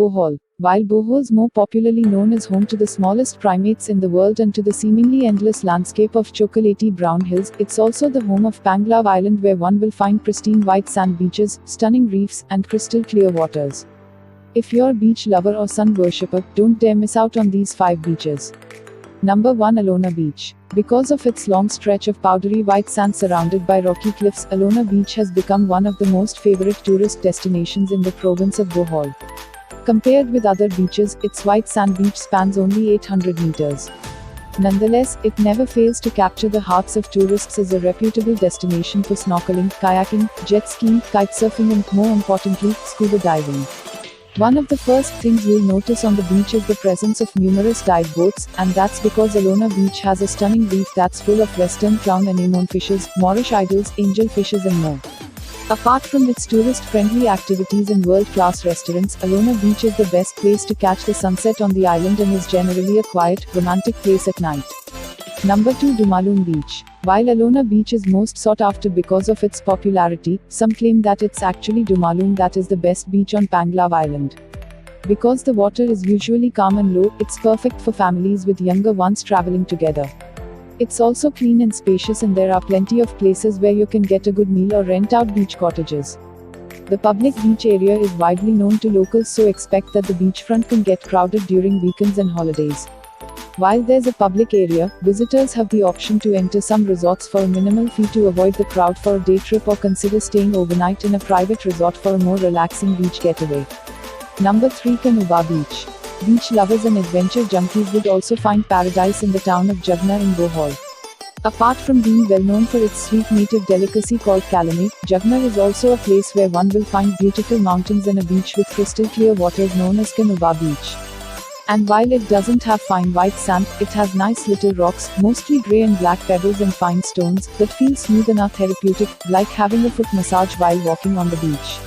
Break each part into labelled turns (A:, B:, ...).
A: Bohol. While Bohol's more popularly known as home to the smallest primates in the world and to the seemingly endless landscape of chocolatey brown hills, it's also the home of Panglao Island, where one will find pristine white sand beaches, stunning reefs, and crystal clear waters. If you're a beach lover or sun worshipper, don't dare miss out on these 5 beaches. Number 1, Alona Beach. Because of its long stretch of powdery white sand surrounded by rocky cliffs, Alona Beach has become one of the most favorite tourist destinations in the province of Bohol. Compared with other beaches, its white sand beach spans only 800 meters. Nonetheless, it never fails to capture the hearts of tourists as a reputable destination for snorkeling, kayaking, jet skiing, kitesurfing, and, more importantly, scuba diving. One of the first things you'll notice on the beach is the presence of numerous dive boats, and that's because Alona Beach has a stunning reef that's full of western clown anemone fishes, Moorish idols, angel fishes, and more. Apart from its tourist-friendly activities and world-class restaurants, Alona Beach is the best place to catch the sunset on the island and is generally a quiet, romantic place at night. Number 2, Dumalung Beach. While Alona Beach is most sought after because of its popularity, some claim that it's actually Dumalung that is the best beach on Panglao Island. Because the water is usually calm and low, it's perfect for families with younger ones traveling together. It's also clean and spacious, and there are plenty of places where you can get a good meal or rent out beach cottages. The public beach area is widely known to locals, so expect that the beachfront can get crowded during weekends and holidays. While there's a public area, visitors have the option to enter some resorts for a minimal fee to avoid the crowd for a day trip, or consider staying overnight in a private resort for a more relaxing beach getaway. Number 3, Kanuba Beach. Beach lovers and adventure junkies would also find paradise in the town of Jagna in Bohol. Apart from being well known for its sweet native delicacy called kalami, Jagna is also a place where one will find beautiful mountains and a beach with crystal clear waters known as Kanuba Beach. And while it doesn't have fine white sand, it has nice little rocks, mostly grey and black pebbles and fine stones, that feel smooth enough therapeutic, like having a foot massage while walking on the beach.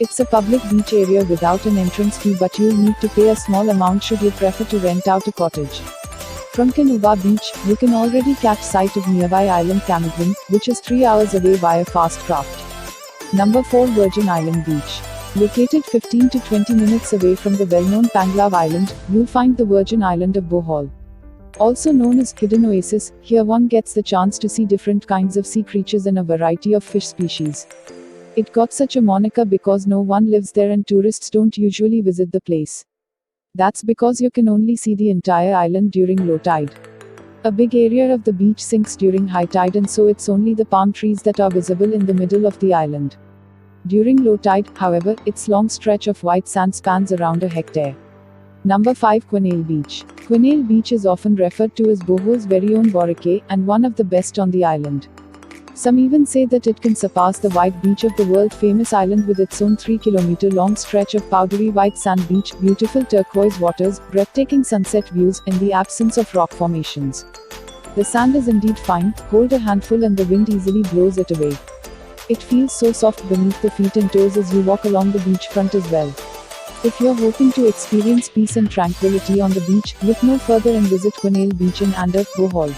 A: It's a public beach area without an entrance fee, but you'll need to pay a small amount should you prefer to rent out a cottage. From Kanuba Beach, you can already catch sight of nearby island Camiguin, which is 3 hours away via fast craft. Number 4, Virgin Island Beach. Located 15 to 20 minutes away from the well-known Panglao Island, you'll find the Virgin Island of Bohol. Also known as Hidden Oasis, here one gets the chance to see different kinds of sea creatures and a variety of fish species. It got such a moniker because no one lives there and tourists don't usually visit the place. That's because you can only see the entire island during low tide. A big area of the beach sinks during high tide, and so it's only the palm trees that are visible in the middle of the island. During low tide, however, its long stretch of white sand spans around a hectare. Number 5, Quinail Beach. Quinail Beach is often referred to as Bohol's very own Boracay, and one of the best on the island. Some even say that it can surpass the white beach of the world-famous island with its own 3-kilometer-long stretch of powdery white sand beach, beautiful turquoise waters, breathtaking sunset views, and the absence of rock formations. The sand is indeed fine, hold a handful and the wind easily blows it away. It feels so soft beneath the feet and toes as you walk along the beachfront as well. If you're hoping to experience peace and tranquility on the beach, look no further and visit Quinail Beach in Andhra, Bohol.